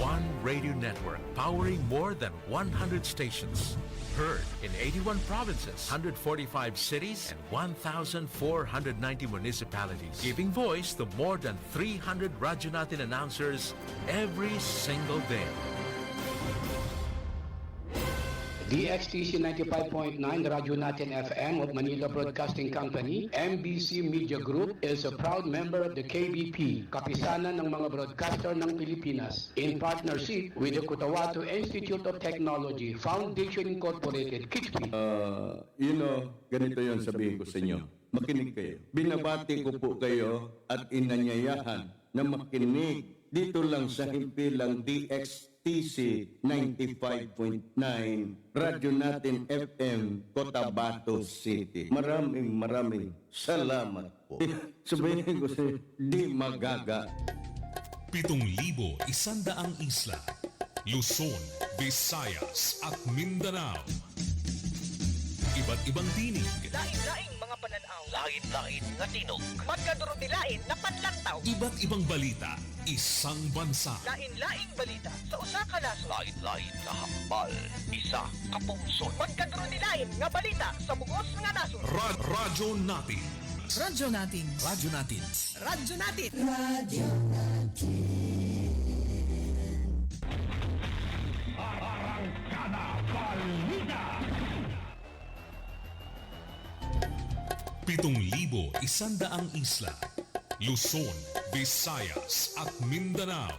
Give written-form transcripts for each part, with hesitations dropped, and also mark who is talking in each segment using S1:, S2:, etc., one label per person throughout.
S1: One radio network powering more than 100 stations. Heard in 81 provinces, 145 cities, and 1,490 municipalities. Giving voice to more than 300 Radyo Natin announcers every single day.
S2: DXTC 95.9 Radyo Natin FM of Manila Broadcasting Company, MBC Media Group is a proud member of the KBP, Kapisanan ng mga Broadcaster ng Pilipinas, in partnership with the Cotabato Institute of Technology, Foundation Incorporated, KITFI.
S3: Ganito yun sabihin ko sa inyo. Makinig kayo. Binabati ko po kayo at inanyayahan na makinig dito lang sa himpilang DXTC 95.9 Radyo Natin FM, Cotabato City. Maraming salamat po. Sabihin ko sa di magaga.
S4: 7,100 isla, Luzon, Visayas at Mindanao. Iba't ibang tinig.
S5: Lain-laing mga pananaw. Lain-lain nga tinog. Magkadurog-dilain na panlantaw.
S4: Iba't ibang balita. Isang bansa.
S5: Lain-laing balita sa usa ka nasod. Lain-lain nga hambal. Isa ka pungsod. Magkadurog-dilain nga balita sa bugos nga nasod.
S4: Radyo Natin.
S5: Radyo natin.
S4: Radyo Natin.
S5: Radyo natin.
S6: Radyo natin.
S2: Arangkada Balita.
S4: 7,100 isla, Luzon, Visayas at Mindanao.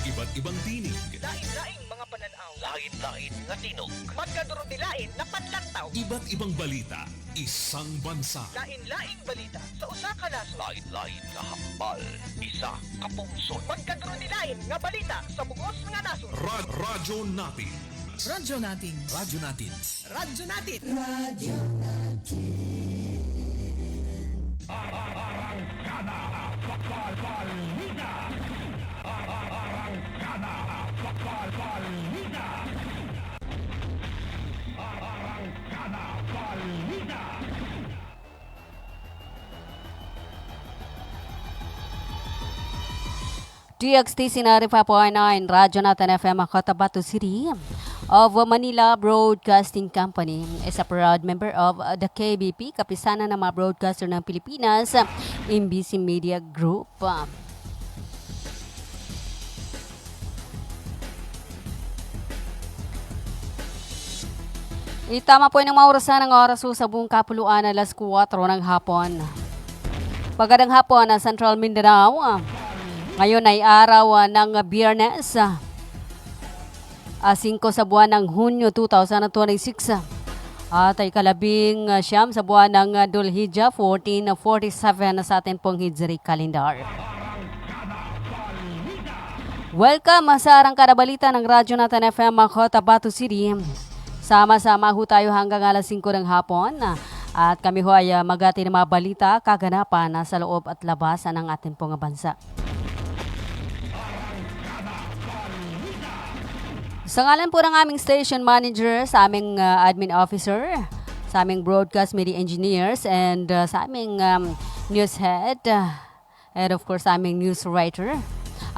S4: Iba't ibang tinig.
S5: Lain-laing mga pananaw. Lain-lain nga tinog. Magkadurog-dilain na panlantaw.
S4: Iba't ibang balita. Isang bansa.
S5: Lain-laing balita sa usa ka nasod. Lain-lain nga hambal. Isa ka pungsod. Magkadurog-dilain nga balita sa bugos nga nasod.
S4: Radyo Natin.
S5: Radyo natin.
S4: Radyo Natin.
S5: Radyo natin.
S6: Radyo natin.
S2: Arangkada Balita. Arangkada Balita. Arangkada Balita.
S7: DXTC 95.9 Radyo Natin FM Cotabato City of Manila Broadcasting Company is a proud member of the KBP, Kapisanan ng mga Broadcaster ng Pilipinas, MBC Media Group. Itama po ng maurasan ng oras sa buong kapuluan alas 4 ng hapon. Pagkadang hapon na Central Mindanao. Ngayon ay araw ng Biyernes, 5 sa buwan ng Hunyo 2026 at ay kalabing siyam sa buwan ng Dulhijjah 1447 sa atin pong Hijri calendar. Welcome sa Arangkada Balita ng Radyo Natin FM Cotabato City. Sama-sama ho tayo hanggang alas 5 ng hapon at kami ho ay magati ng mga balita kaganapan sa loob at labas ng ating pong bansa. Sa ngalan po ng aming station manager, sa aming admin officer, sa aming broadcast media engineers, and sa aming news head, and of course sa aming news writer.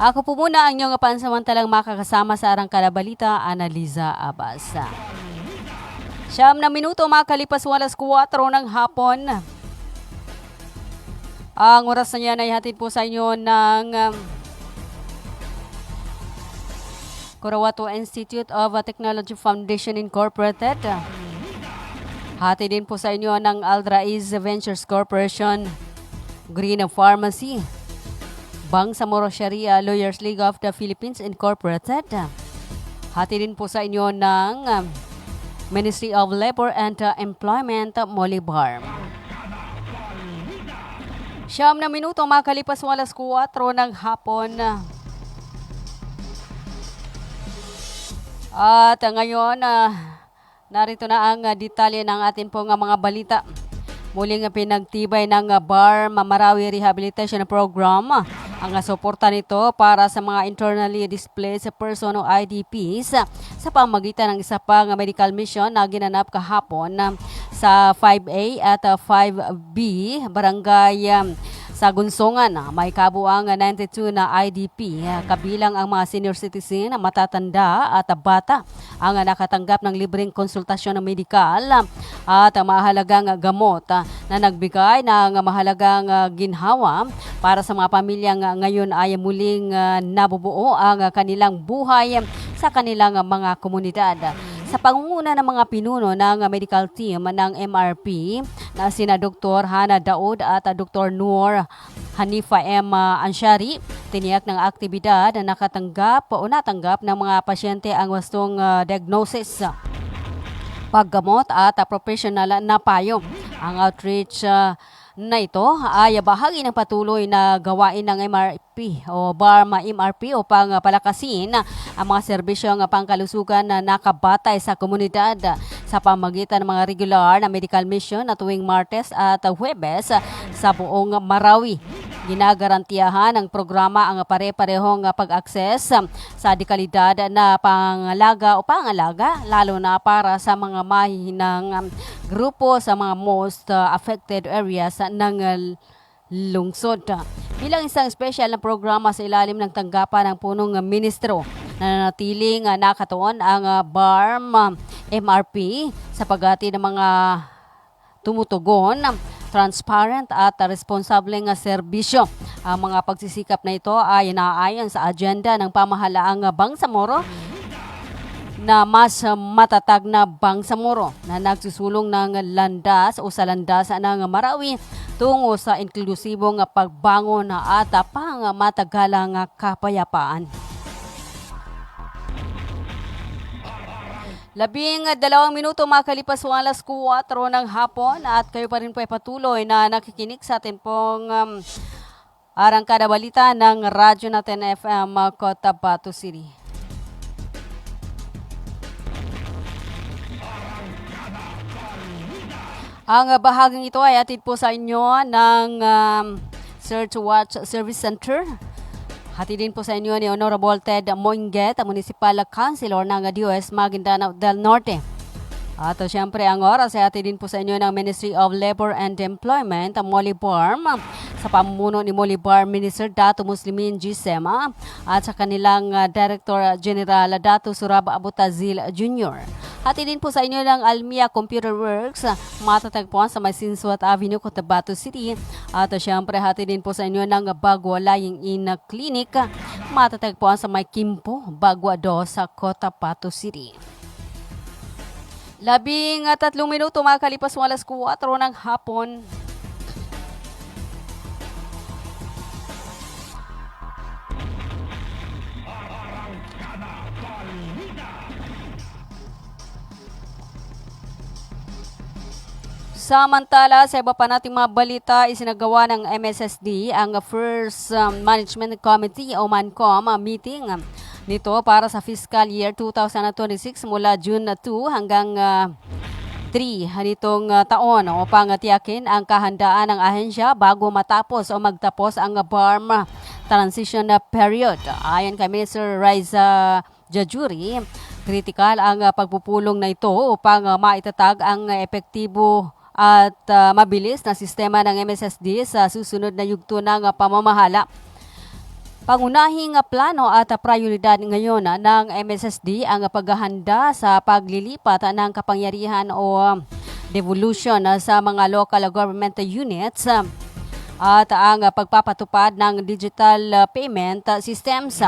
S7: Ako po muna ang inyong pansamantalang makakasama sa Arangkada Balita, Analiza Abbas. 9 minuto makalipas alas 4 ng hapon. Ang oras na yan ay hatid po sa inyo ng Cotabato Institute of Technology Foundation Incorporated. Hati din po sa inyo ng Aldraiz Ventures Corporation, Green Pharmacy, Bangsamoro Sharia Lawyers League of the Philippines Incorporated. Hati din po sa inyo ng Ministry of Labor and Employment, Molibar. 9 minuto makalipas alas 4 ng hapon. At ngayon, narito na ang detalye ng atin pong mga balita. Muling pinagtibay ng BAR Mamarawi Rehabilitation Program ang suporta nito para sa mga internally displaced person o IDPs sa pamagitan ng isa pang medical mission na ginanap kahapon sa 5A at 5B Barangay Sa Gunsungan, may kabuang 92 na IDP, kabilang ang mga senior citizen, matatanda at bata ang nakatanggap ng libreng konsultasyon ng medikal at mahalagang gamot na nagbigay ng mahalagang ginhawa para sa mga pamilyang ngayon ay muling nabubuo ang kanilang buhay sa kanilang mga komunidad. Sa pangunguna ng mga pinuno ng medical team ng MRP na sina Dr. Hana Daud at Dr. Noor Hanifa M. Anshari, tiniyak ng aktibidad na nakatanggap o natanggap ng mga pasyente ang wastong diagnosis, paggamot at professional na payo. Ang outreach na ito ay bahagi ng patuloy na gawain ng MRP o BARMA MRP upang palakasin ang mga serbisyong pangkalusugan na nakabatay sa komunidad sa pamagitan ng mga regular na medical mission na tuwing Martes at Huwebes sa buong Marawi. Ginagarantiyahan ng programa ang pare-parehong pag-akses sa dekalidad na pangalaga lalo na para sa mga mahihinang grupo sa mga most affected areas ng lungsod. Bilang isang special na programa sa ilalim ng tanggapan ng punong ministro, nananatiling nakatuon ang BARM MRP sa paggati ng mga tumutugon, transparent at responsableng serbisyo. Ang mga pagsisikap na ito ay naayon sa agenda ng pamahalaang Bangsamoro na mas matatag na Bangsamoro na nagsusulong ng landas o sa landas ng Marawi tungo sa inklusibong pagbangon at pangmatagalang kapayapaan. 12 minuto makalipas ang alas 4 ng hapon at kayo pa rin po ay patuloy na nakikinig sa atin pong Arangkada Balita ng Radyo Natin FM Cotabato City. Ang bahaging ito ay atid po sa inyo ng Search Watch Service Center. Hatidin po sa inyo ni Honorable Ted Moinget, Municipal Councilor ng DOS Maguindanao del Norte. At siyempre ang oras ay hatidin po sa inyo ng Ministry of Labor and Employment, Molly Barm, sa pamumuno ni Molly Barm Minister Dato Muslimin G. Sema at sa kanilang Director General Dato Surab Abutazil Jr. Hatidin po sa inyo ng Almia Computer Works, matatagpuan sa Maysinsuat Avenue, Cotabato City. At siyempre hatidin po sa inyo ng Bagua Lying In Clinic, matatagpuan sa May Kimpo, Bagua 2 sa Cotabato City. 13 minuto makalipas ang alas 4 ng hapon. Samantala, sa iba pa nating mga balita, isinagawa ng MSSD ang First Management Committee o MANCOM meeting nito para sa fiscal year 2026 mula June 2 hanggang 3 nitong taon upang tiyakin ang kahandaan ng ahensya bago matapos o magtapos ang BARM transition period. Ayon kay Minister Raisa Jajuri, kritikal ang pagpupulong na ito upang maitatag ang epektibo at mabilis na sistema ng MSSD sa susunod na yugto ng pamamahala. Pangunahing plano at prioridad ngayon ng MSSD ang paghahanda sa paglilipat ng kapangyarihan o devolution sa mga local government units at ang pagpapatupad ng digital payment systems.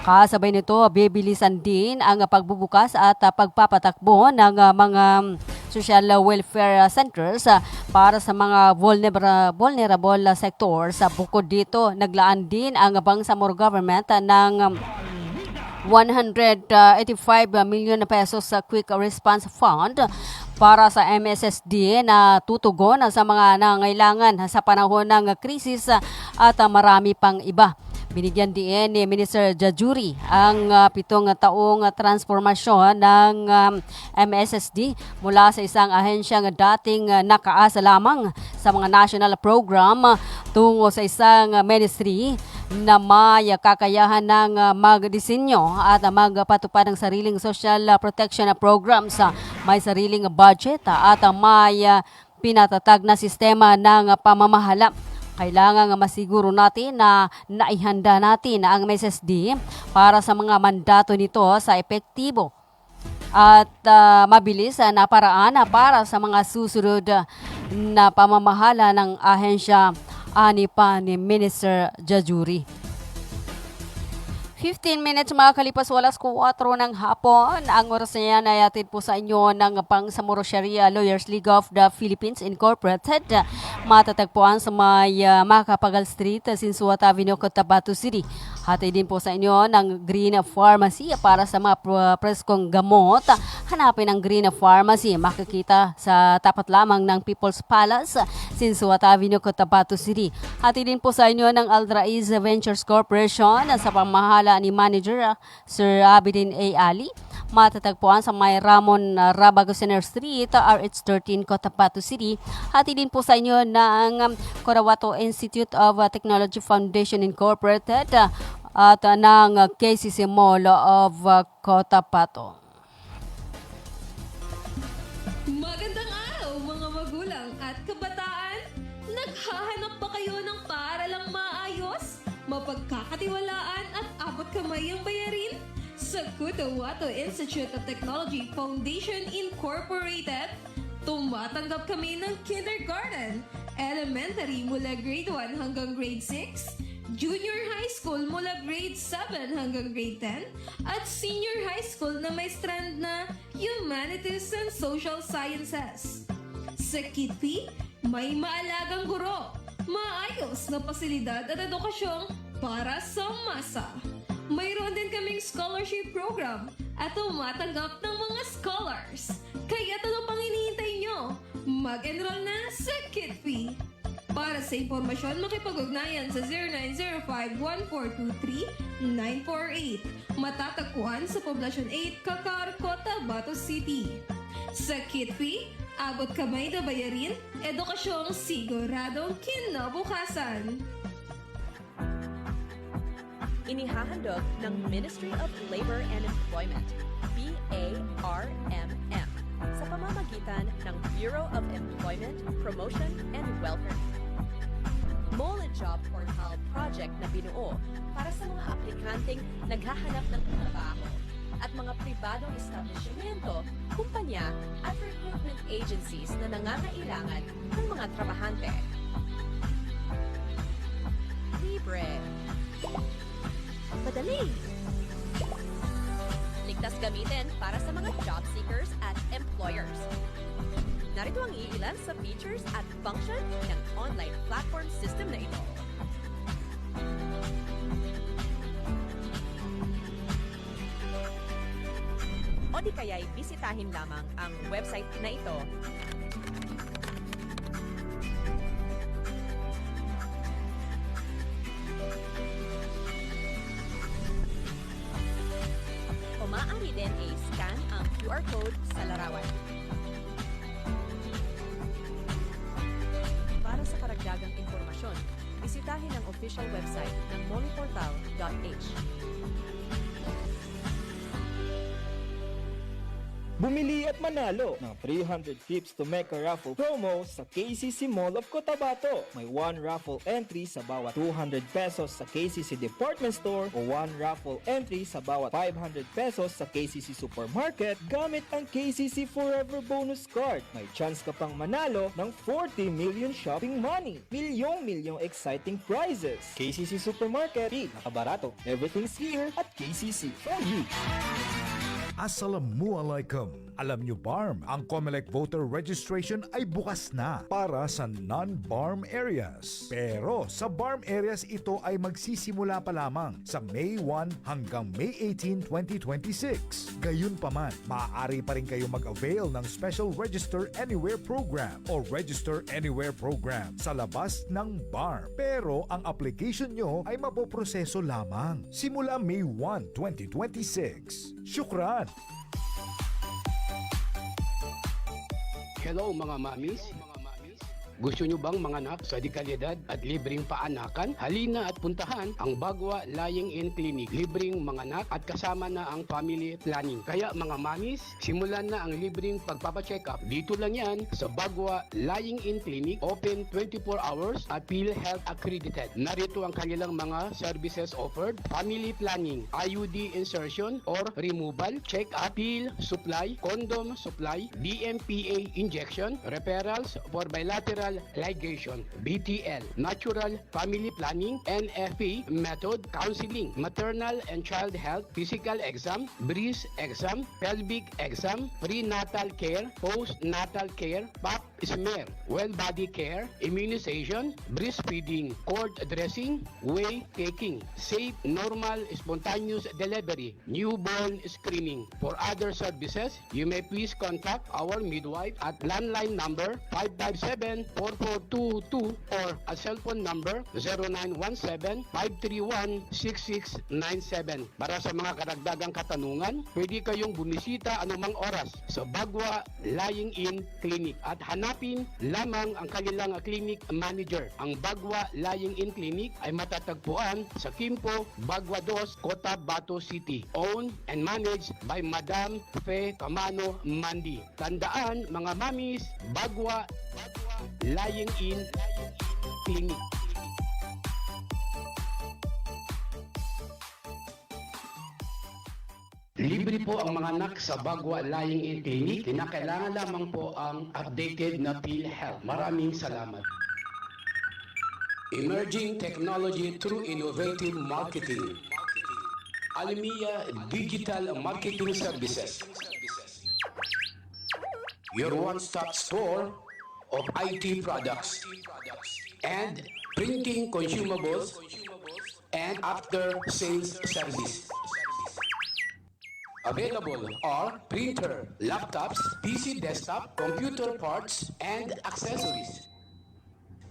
S7: Kasabay nito, bibilisan din ang pagbubukas at pagpapatakbo ng mga social welfare centers para sa mga vulnerable sectors. Bukod dito, naglaan din ang Bangsamoro government ng 185 million pesos sa Quick Response Fund para sa MSSD na tutugon sa mga nangailangan sa panahon ng krisis at marami pang iba. Binigyan din ni Minister Jajuri ang 7 taong transformasyon ng MSSD mula sa isang ahensyang dating nakaasa lamang sa mga national program tungo sa isang ministry na may kakayahan ng magdisenyo at magpatupad ng sariling social protection programs, may sariling budget at may pinatatag na sistema ng pamamahala. Kailangan nga masiguro natin na naihanda natin ang MSSD para sa mga mandato nito sa epektibo at mabilis na paraan para sa mga susunod na pamamahala ng ahensya, ani pa ni Minister Jajuri. 15 minutes makakalipas walas 4 ng hapon. Ang oras na yan ay atid po sa inyo ng Pangsamoro Sharia Lawyers League of the Philippines Incorporated. Matatagpuan sa may Macapagal Street, Sinsuat Avenue, Cotabato City. Hatid din po sa inyo ng Green Pharmacy para sa mga preskong gamot. Hanapin ang Green Pharmacy. Makikita sa tapat lamang ng People's Palace, Sinsuat Avenue, Cotabato City. Hatid din po sa inyo ng Aldraiz Ventures Corporation sa pamahala ni Manager Sir Abidin A. Ali. Matatagpuan sa may Ramon Rabagosener Street, RH13, Cotabato City. Hatid din po sa inyo ng Cotabato Institute of Technology Foundation Incorporated at ng KCC Mall of Cotabato.
S8: Magandang araw mga magulang at kabataan! Naghahanap ba kayo ng paaralang maayos, mapagkakatiwalaan at abot kamay ang bayarin? Sa Cotabato Institute of Technology Foundation Incorporated, tumatanggap kami ng kindergarten, elementary mula grade 1 hanggang grade 6, junior high school mula grade 7 hanggang grade 10, at senior high school na may strand na Humanities and Social Sciences. Sa KITP, may maalagang guro, maayos na pasilidad at edukasyong para sa masa. Mayroon din kaming scholarship program at tumatanggap ng mga scholars. Kaya ano pang hinihintay nyo? Mag-enroll na sa KITP. Para sa impormasyon, makipag-ugnayan sa 0905-1423-948. Matatagpuan sa Poblacion 8, Cacar, Cotabato City. Sa KITP, abot kamay na bayarin, edukasyong siguradong kinabukasan.
S9: Inihahandog ng Ministry of Labor and Employment, BARMM, sa pamamagitan ng Bureau of Employment, Promotion, and Welfare. Mole Job Portal project na binuo para sa mga aplikanteng naghahanap ng trabaho at mga pribadong establishmento, kumpanya at recruitment agencies na nangangailangan ng mga trabahante. Libre. Madali. Ligtas gamitin para sa mga job seekers at employers. Narito ang iilan sa features at function ng online platform system na ito. O di kaya'y bisitahin lamang ang website na ito. O maaari din i-scan ang QR code sa larawan. Para sa karagdagang impormasyon, bisitahin ang official website ng moleportal.h.
S10: Bumili at manalo ng 300 tips to make a raffle promo sa KCC Mall of Cotabato. May 1 raffle entry sa bawat 200 pesos sa KCC Department Store o 1 raffle entry sa bawat 500 pesos sa KCC Supermarket gamit ang KCC Forever Bonus Card. May chance ka pang manalo ng 40 million shopping money. Milyong exciting prizes. KCC Supermarket, nakabarato. Everything's here at KCC for you.
S11: Assalamualaikum. Alam nyo BARM, ang COMELEC voter registration ay bukas na para sa non-BARM areas. Pero sa BARM areas ito ay magsisimula pa lamang sa May 1 hanggang May 18, 2026. Gayunpaman, maaari pa rin kayo mag-avail ng Special Register Anywhere Program o Register Anywhere Program sa labas ng BARM. Pero ang application nyo ay mapoproseso lamang simula May 1, 2026. Syukran!
S2: Hello mga mamis. Gusto nyo bang manganak sa dekalidad at libreng paanakan? Halina at puntahan ang Bagwa Lying-in Clinic. Libreng manganak at kasama na ang family planning. Kaya mga mamis, simulan na ang libreng pagpapacheck up. Dito lang yan sa Bagwa Lying-in Clinic, open 24 hours at PhilHealth accredited. Narito ang kanilang mga services offered: family planning, IUD insertion or removal, check-up, pill supply, condom supply, DMPA injection, referrals for bilateral ligation, BTL, natural family planning, NFP method, counseling, maternal and child health, physical exam, breast exam, pelvic exam, prenatal care, postnatal care, pap smear, well body care, immunization, breastfeeding, cord dressing, whey taking, safe, normal, spontaneous delivery, newborn screening. For other services, you may please contact our midwife at landline number 557-4422 or a cell phone number 0917-531-6697. Para sa mga karagdagang katanungan, pwede kayong bumisita anumang oras sa Bagwa Lying-in Clinic at hanapin lamang ang kanilang clinic manager. Ang Bagwa Lying-in Clinic ay matatagpuan sa Kimpo, Bagwa 2, Cotabato City. Owned and managed by Madam Fe Camano Mandi. Tandaan mga mamis, Bagwa Lying-in Clinic. Libre po ang mga anak sa Bagwa Lying-in Clinic. Kinakailangan lamang po ang updated na PhilHealth. Maraming salamat. Emerging technology through innovative marketing. Almia Digital Marketing Services. Your one-stop store of IT products and printing consumables and after-sales service. Available are printer, laptops, PC desktop, computer parts, and accessories.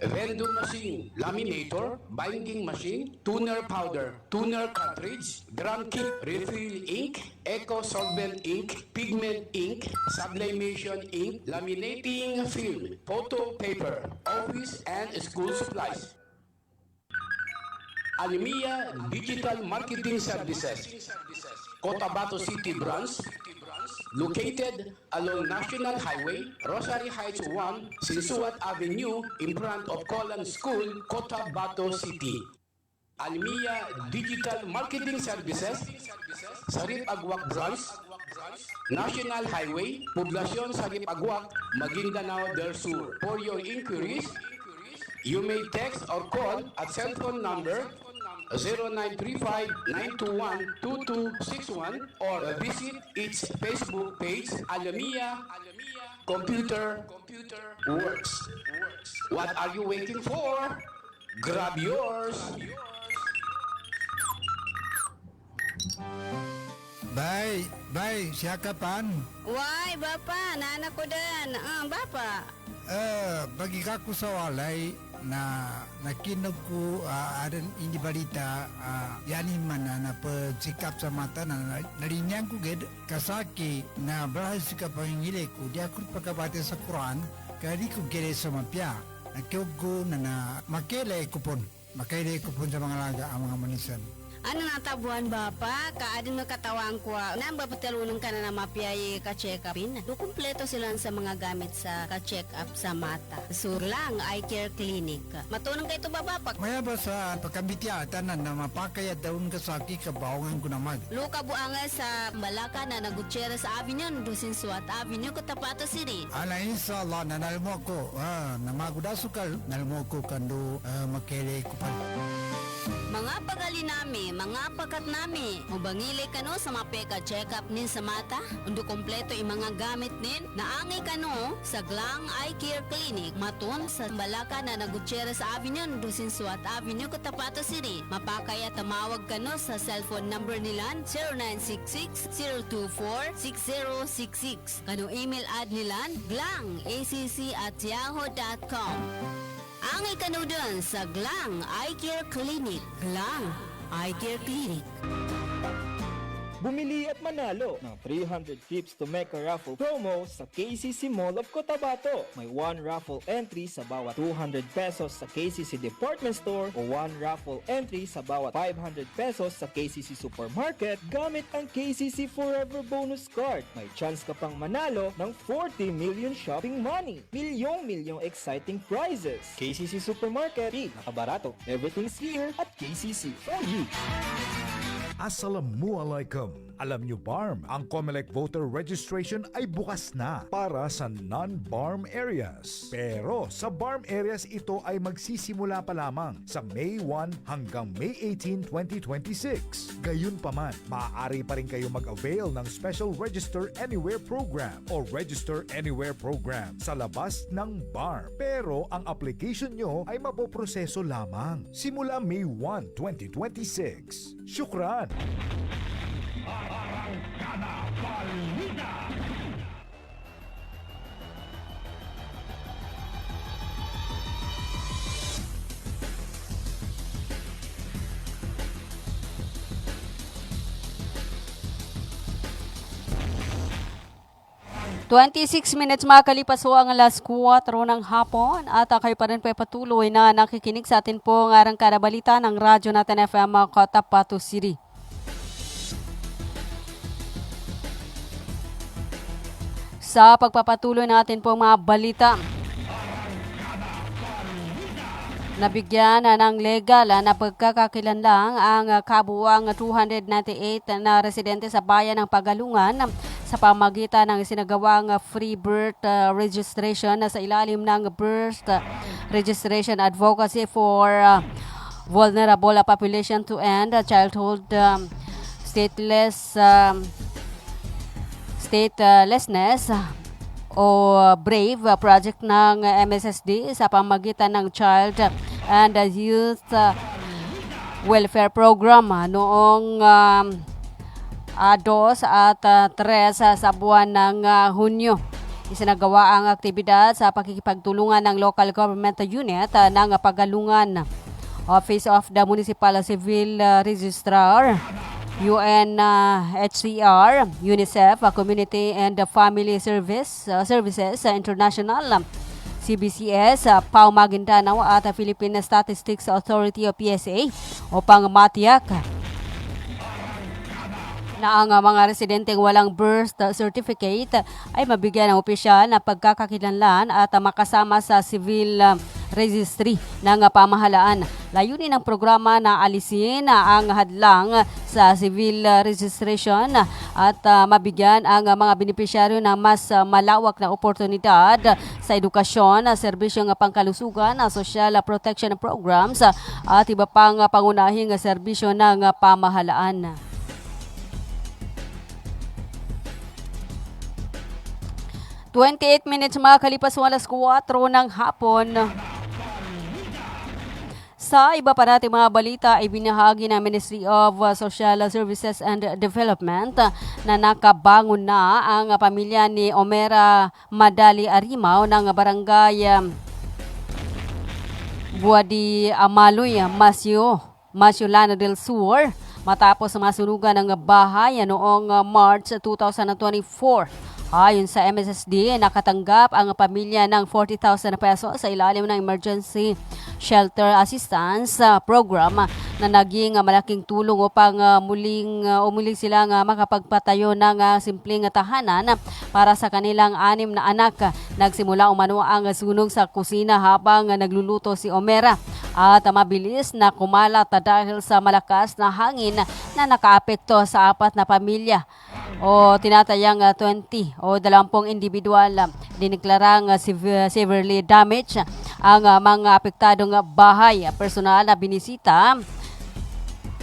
S2: Vending machine, laminator, binding machine, tuner powder, tuner cartridge, drum kit, refill ink, eco solvent ink, pigment ink, sublimation ink, laminating film, photo paper, office and school supplies. Almia Digital Marketing Services, Cotabato City Branch, located along National Highway, Rosary Heights 1, Sinsuat Avenue, in front of Colan School, Cotabato City. Almia Digital Marketing Services, Sarip Agwak Branch, National Highway, Poblacion Sarip Agwak, Maguindanao del Sur. For your inquiries, you may text or call at cell phone number 0935-921-2261 or visit its Facebook page, Almia Computer Works. What are you waiting for? Grab yours!
S6: Bay, siya kapan?
S7: Why, Bapa? Nana ko din. Bapa.
S6: Bagi kaku sa walay na nakinog ko adan hindi balita yani mana na pagsikap sa mata na narinyang ko ged kasaki na berhasil ka pangingile ko dia ko pagkabate sa Quran kadi ko gere sa mapya nakyogo na makele kupon sa mga laga ang mga manisan.
S7: Ano natabuan Bapa? Kaadin na katawang ko. Nang bapatalunong ka na mapiyay ka-check upin. Kumpleto sila sa mga gamit sa ka-check up sa mata. Surlang Eye Care Clinic. Matunong kayo ito Bapa?
S6: Maya ba sa pagkambitiatan na mapakayat daun kasaki kabawangan ko naman.
S7: Luka buanga sa Malaka na Nagutierrez Avenue, Dusin Suat Avenue, Cotabato City.
S6: Ala inshallah nanalmo ko. Namagudasukal nalmo ko kando makele kupan.
S7: Mga pagali nami, mga pakat nami, mubangili kano sa mapeka check-up nin sa mata, undo kompleto yung mga gamit nin, naangi kano sa Glang Eye Care Clinic, matun sa Balaka na Nagutierrez Avenue, Dusin Suat Avenue, Cotabato City. Mapakaya tamawag kano sa cellphone number nilan 0966-024-6066. Kano email ad nilan glangacc@yahoo.com. Ang ikanudan sa Glang Eye Care Clinic. Glang Eye Care Clinic.
S10: Bumili at manalo ng 300 trips to Mecca raffle promo sa KCC Mall of Cotabato. May 1 raffle entry sa bawat 200 pesos sa KCC Department Store o 1 raffle entry sa bawat 500 pesos sa KCC Supermarket gamit ang KCC Forever Bonus Card. May chance ka pang manalo ng 40 million shopping money. Milyong exciting prizes. KCC Supermarket, nakabarato. Everything's here at KCC for you.
S11: Assalamualaikum. Alam nyo BARM, ang COMELEC voter registration ay bukas na para sa non-BARM areas. Pero sa BARM areas ito ay magsisimula pa lamang sa May 1 hanggang May 18, 2026. Gayunpaman, maaari pa rin kayo mag-avail ng Special Register Anywhere Program o Register Anywhere Program sa labas ng BARM. Pero ang application nyo ay mapoproseso lamang simula May 1, 2026. Syukran!
S7: Minutes makalipas ho ang alas 4 ng hapon at kayo pa rin patuloy na nakikinig sa atin po ng arangkada balita ng Radyo Natin FM Cotabato City. Sa pagpapatuloy natin po mga balita, nabigyan ng legal na pagkakakilanlang ang kabuuang 298 na residente sa bayan ng Pagalungan sa pamagitan ng isinagawang free birth registration sa ilalim ng Birth Registration Advocacy for Vulnerable Population to End Childhood Statelessness o BRAVE project ng MSSD sa pamagitan ng Child and Youth Welfare Program noong 2 at 3 sa buwan ng Hunyo. Isinagawa ang aktibidad sa pakikipagtulungan ng local government unit ng Pagalungan, Office of the Municipal Civil Registrar, UNHCR, UNICEF, Community and Family Services International, CBCS, PAO Maguindanao at Philippine Statistics Authority o PSA upang matiyak na ang mga residenteng walang birth certificate ay mabigyan ng opisyal na pagkakakilanlan at makasama sa civil registry ng pamahalaan. Layunin ng programa na alisin ang hadlang sa civil registration at mabigyan ang mga benepisyaryo ng mas malawak na oportunidad sa edukasyon, serbisyong pangkalusugan, social protection programs at iba pang pangunahing serbisyo ng pamahalaan. 28 minutes makakalipas ng alas 4 ng hapon. Sa iba pa natin mga balita ay binahagi ng Ministry of Social Services and Development na nakabangon na ang pamilya ni Omera Madali Arimaw ng barangay Buadi Amaloy, Masyolana del Sur matapos masunugan ng bahay noong March 2024. Ayon sa MSSD, nakatanggap ang pamilya ng 40,000 pesos sa ilalim ng Emergency Shelter Assistance Program na naging malaking tulong upang muling silang makapagpatayo ng simpleng tahanan para sa kanilang 6 na anak. Nagsimula umano ang sunog sa kusina habang nagluluto si Omera at mabilis na kumalat dahil sa malakas na hangin na nakaapekto sa 4 na pamilya o tinatayang 20 o 20 individual. Diniklarang severely damaged ang mga apektadong bahay. Personal na binisita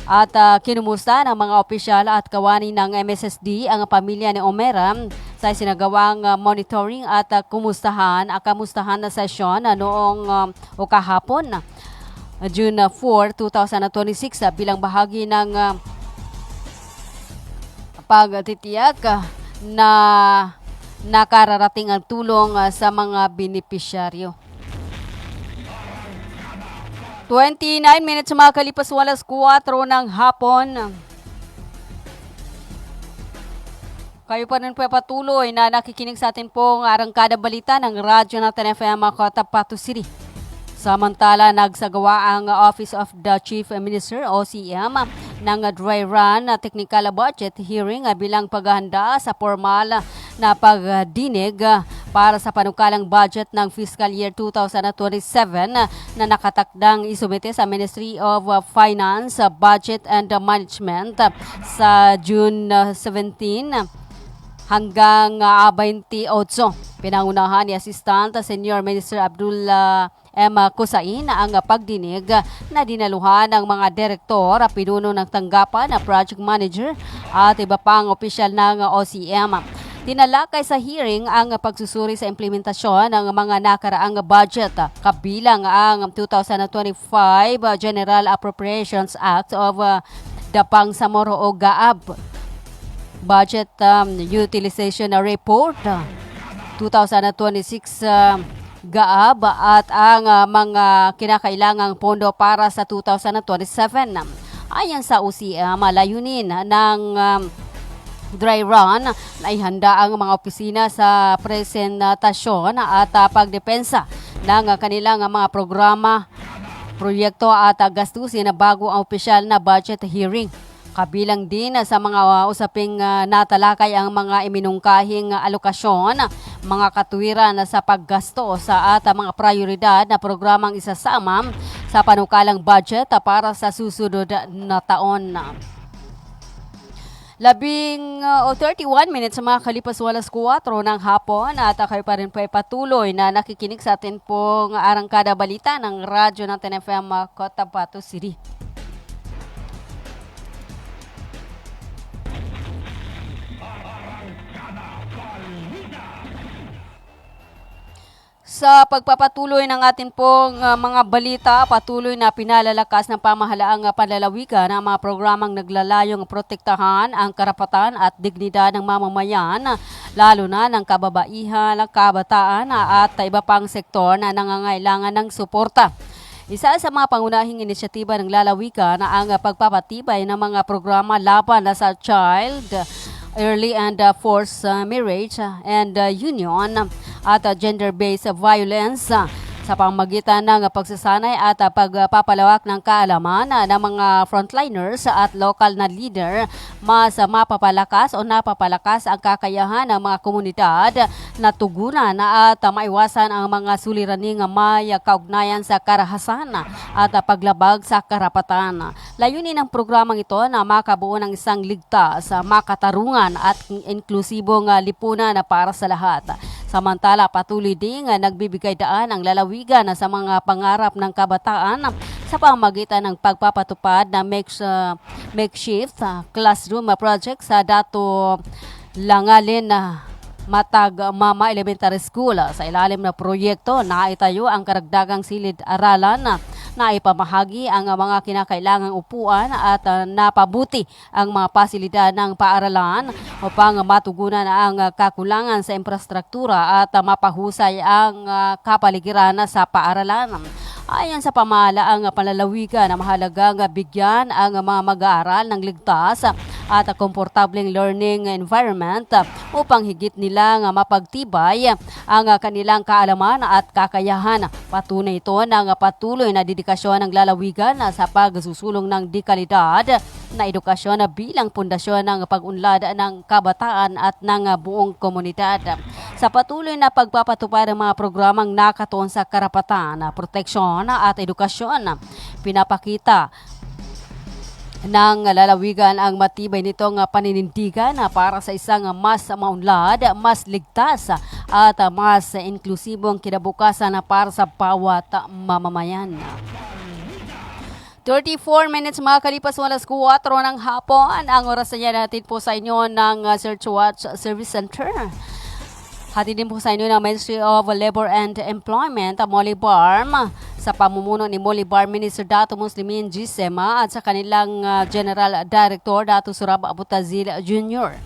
S7: at kinumusta ng mga opisyal at kawani ng MSSD ang pamilya ni Omera sa sinagawang monitoring at kamustahan na sesyon noong kahapon, June 4, 2026 bilang bahagi ng pagtitiyak na nakararating ang tulong sa mga benepisyaryo. 29 minutes makalipas ng alas 4 ng hapon. Kayo pa rin po patuloy na nakikinig sa atin pong arangkada balita ng Radyo natin FM Cotabato City. Samantala, nagsagawa ang Office of the Chief Minister, OCM, ng dry run technical budget hearing bilang paghahanda sa formal na pagdinig para sa panukalang budget ng fiscal year 2027 na nakatakdang isumite sa Ministry of Finance, Budget and Management sa June 17 hanggang 28. Pinangunahan ni Assistant Senior Minister Abdul M. Kusain ang pagdinig na dinaluhan ng mga direktor, pinuno ng tanggapan, project manager at iba pang opisyal ng OCM. Tinalakay sa hearing ang pagsusuri sa implementasyon ng mga nakaraang budget, kabilang ang 2025 General Appropriations Act of the Bangsamoro o GAAB, Budget Utilization Report 2026 GAAB at ang mga kinakailangang pondo para sa 2027. Ayon sa OCM, layunin ng dry run na ihanda ang mga opisina sa presentasyon at pagdepensa ng kanilang mga programa, proyekto at gastusin bago ang opisyal na budget hearing. Kabilang din sa mga usaping natalakay ang mga iminungkahing alokasyon, mga katuwiran sa paggasto sa at mga prioridad na programang isasama sa panukalang budget para sa susunod na taon. 31 minutes mga kalipas walas 4 ng hapon at kayo pa rin po ay patuloy na nakikinig sa atin pong arangkada balita ng Radyo natin FM Cotabato City. Sa pagpapatuloy ng atin pong mga balita, patuloy na pinalalakas ng pamahalaang panlalawigan ng mga programang naglalayong protektahan ang karapatan at dignidad ng mamamayan, lalo na ng kababaihan, kabataan at iba pang sektor na nangangailangan ng suporta. Isa sa mga pangunahing inisyatiba ng lalawigan na ang pagpapatibay ng mga programa laban sa child, early and forced marriage and union at gender-based violence sa pamamagitan ng pagsasanay at pagpapalawak ng kaalaman ng mga frontliners at local na leader, mas mapapalakas ang kakayahan ng mga komunidad na tugunan at maiwasan ang mga suliraning may kaugnayan sa karahasan at paglabag sa karapatan. Layunin ng programang ito na makabuo ng isang ligtas, makatarungan at inklusibong lipunan para sa lahat. Samantala, patuloy ding nagbibigay daan ang lalawigan sa mga pangarap ng kabataan sa pamamagitan ng pagpapatupad ng makeshift classroom project sa Dato Langalin Matag Mama Elementary School. Sa ilalim na proyekto, naitayo ang karagdagang silid-aralan na ipamahagi ang mga kinakailangang upuan at napabuti ang mga pasilidad ng paaralan upang matugunan ang kakulangan sa infrastruktura at mapahusay ang kapaligiran sa paaralan. Ayon sa pamahalaang panlalawigan na mahalagang bigyan ang mga mag-aaral ng ligtas at komportableng learning environment upang higit nilang mapagtibay ang kanilang kaalaman at kakayahan. Patunay ito ng patuloy na dedikasyon ng lalawigan sa pagsusulong ng dekalidad na edukasyon bilang pundasyon ng pag-unlad ng kabataan at ng buong komunidad. Sa patuloy na pagpapatupad ng mga programang nakatuon sa karapatan, proteksyon at edukasyon, pinapakita ng lalawigan ang matibay nitong paninindigan para sa isang mas maunlad, mas ligtas at mas inklusibong kinabukasan para sa bawat mamamayan. 34 minutes mga kalipas walas 4 ng hapon. Ang oras na natin po sa inyo ng Search Watch Service Center. Hatid din po sa inyo ng Ministry of Labor and Employment, Molly Barm, sa pamumuno ni Molly Barm Minister Dato Muslimin Gisema at sa kanilang General Director Dato Surab Abutazil Jr.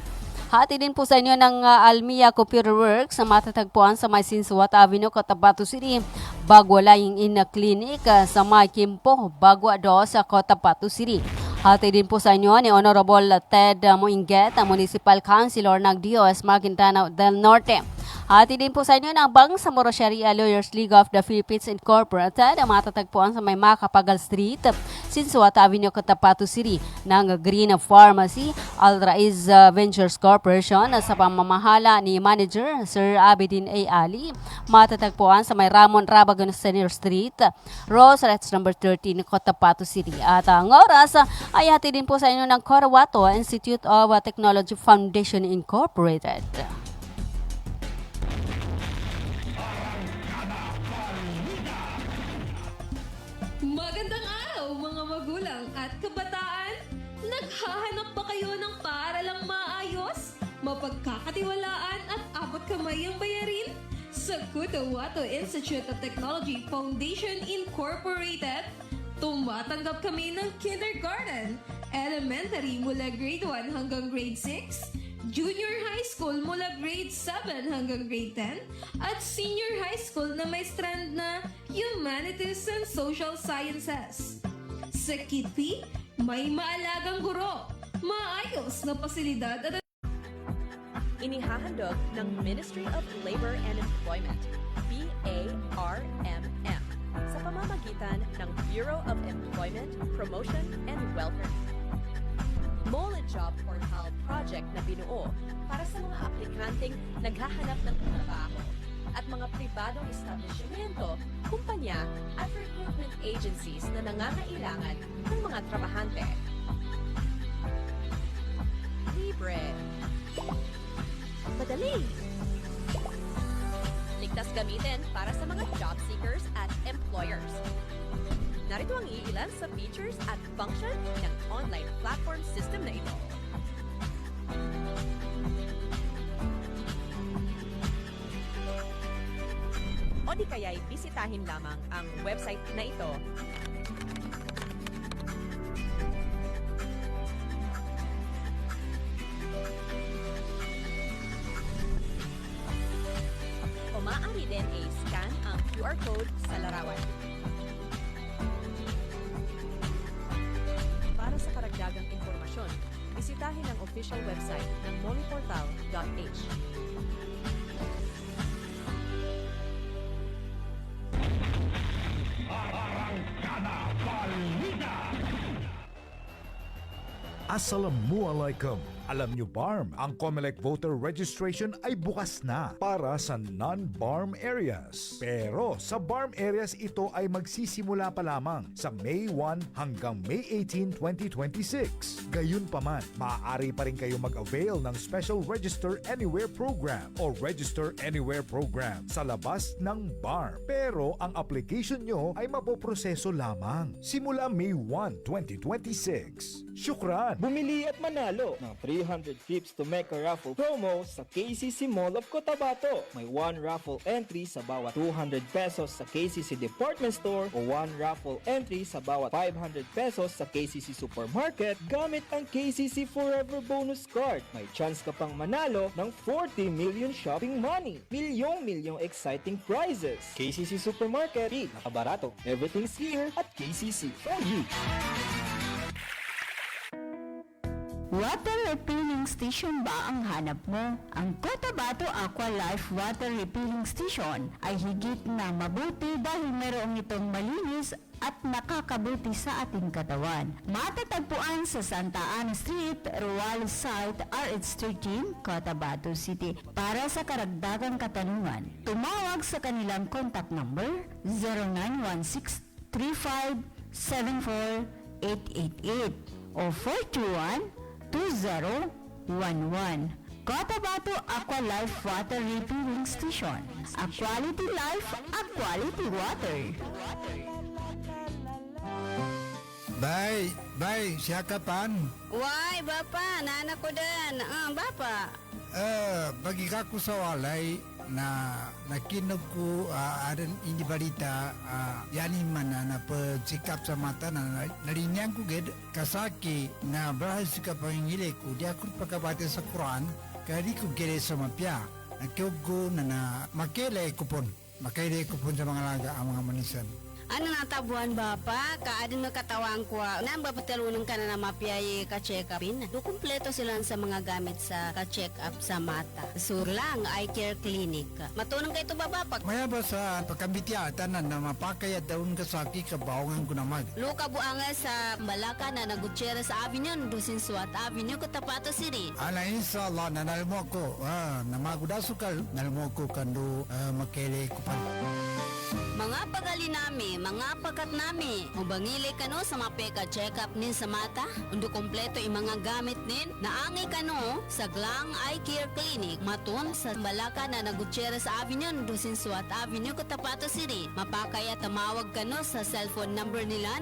S7: Hatid din po sa inyo ng Almia Computer Works sa matatagpuan sa May Sinsuat Avenue, Cotabato City, Bagua Lying In Clinic sa May Kimpo, Bagua 2 sa Cotabato City. Hati din po sa inyo ni Honorable Ted Moinget, ang Municipal Councilor ng DOS Maguindanao del Norte. Hati din po sa inyo ng Bangsamoro Sharia Lawyers League of the Philippines Incorporated, ang matatagpuan sa may Macapagal Street, Sinsuat Avenue, Cotabato City, ng Green Pharmacy, Al-Raiz Ventures Corporation sa pamamahala ni Manager Sir Abidin A. Ali, matatagpuan sa may Ramon Rabagon Senior Street, Rosarets number 13, Cotabato City. At ang oras ay hati din po sa inyo ng Cotabato Institute of Technology Foundation Incorporated.
S8: Magandang araw mga magulang at kabataan! Naghahanap ba kayo ng paaralang maayos, mapagkakatiwalaan at abot kamay ang bayarin? Sa Cotabato Institute of Technology Foundation Incorporated, tumatanggap kami ng kindergarten, elementary mula grade 1 hanggang grade 6, junior high school mula grade 7 hanggang grade 10, at senior high school na may strand na Humanities and Social Sciences. Sa KITP, may maalagang guro, maayos na pasilidad at
S9: Inihahandog ng Ministry of Labor and Employment, BARMM, sa pamamagitan ng Bureau of Employment, Promotion and Welfare. Mole Job Portal project na binuo para sa mga aplikanteng naghahanap ng trabaho at mga pribadong establishmento, kumpanya at recruitment agencies na nangangailangan ng mga trabahante. Libre. Madali. Ligtas gamitin para sa mga job seekers at employers. Narito ang iilan sa features at function ng online platform system na ito. O di kaya'y bisitahin lamang ang website na ito. O maaari din i-scan ang QR code sa larawan. Para sa karagdagang impormasyon, bisitahin ang official website ng moleportal.h.
S11: Assalamualaikum. Alam nyo BARM, ang COMELEC voter registration ay bukas na para sa non-BARM areas. Pero sa BARM areas ito ay magsisimula pa lamang sa May 1 hanggang May 18, 2026. Gayunpaman, maaari pa rin kayo mag-avail ng Special Register Anywhere Program o Register Anywhere Program sa labas ng BARM. Pero ang application nyo ay mapoproseso lamang simula May 1, 2026. Syukran!
S10: Bumili at manalo ng 300 trips to make a raffle promo sa KCC Mall of Cotabato. May 1 raffle entry sa bawat 200 pesos sa KCC Department Store o 1 raffle entry sa bawat 500 pesos sa KCC Supermarket gamit ang KCC Forever Bonus Card. May chance ka pang manalo ng 40 million shopping money. Milyong-milyong exciting prizes. KCC Supermarket, nakabarato. Everything's here at KCC for you.
S12: Water refilling station ba ang hanap mo? Ang Cotabato Aqua Life Water Refilling Station ay higit na mabuti dahil mayroong itong malinis at nakakabuti sa ating katawan. Matatagpuan sa Santa Ana Street, Ruales Site, RH13, Cotabato City. Para sa karagdagang katanungan, tumawag sa kanilang contact number 0916-3574-888 o 421-2011. Cotabato Aqua Life Water Refilling Station. A quality life, a quality water.
S6: Bay, siya kapan?
S12: Why, Bapa, nana ko din. Bapa.
S6: Bagi ka ko sa walay na nakinog ko adan hindi balita yani man na pagsikap sa mata na narinyang ko ged kasaki na bahas ka pangingili ko di ako pagkabate sa Quran kaya ko gere sa mapya nakiog ko na makilay kupon sa mga laga ang mga manisan.
S7: Ano natabuan ba pa? Kaadin magkatawang ko. Nang bapatalunong ka na mapiyay ka-check upin. Do kumpleto sila sa mga gamit sa ka-check up sa mata. Surlang Eye Care Clinic. Matunong kayo ito babapak.
S6: Maya ba sa pagkambitya tanan na mapakaya daun ka sa aki kabawangan ko na mag.
S7: Luka buanga sa Balaka na Gutierrez Avenue, Dusin Suat Avenue, Cotabato City.
S6: Ala inshallah nanalmo ko. Na magudasukal nalmo ko kando makele ko pa.
S7: Mga pagali nami, mga pakat nami, ubangili kano sa mapeka check-up nin sa mata, undo kompleto yung mga gamit nin, naangay kano sa Glang Eye Care Clinic, matun sa Balaka na Gutierrez Avenue, Dusin Suat Avenue, Cotabato City. Mapakaya tamawag kano sa cellphone number nila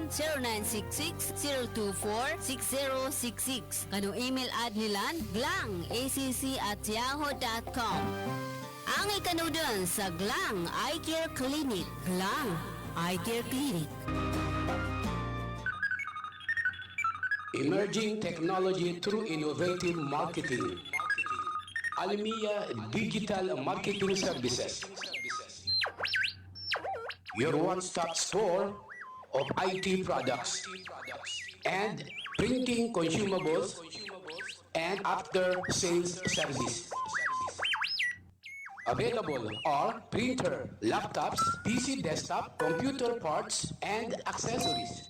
S7: 0966-024-6066. Kano email ad nila glangacc@yahoo.com. Ang ikanudon sa Glang Eye Care Clinic. Glang Eye Care Clinic.
S2: Emerging technology through innovative marketing. Almia Digital Marketing Services. Your one-stop store of IT products and printing consumables and after-sales service. Available are printer, laptops, PC desktop, computer parts, and accessories.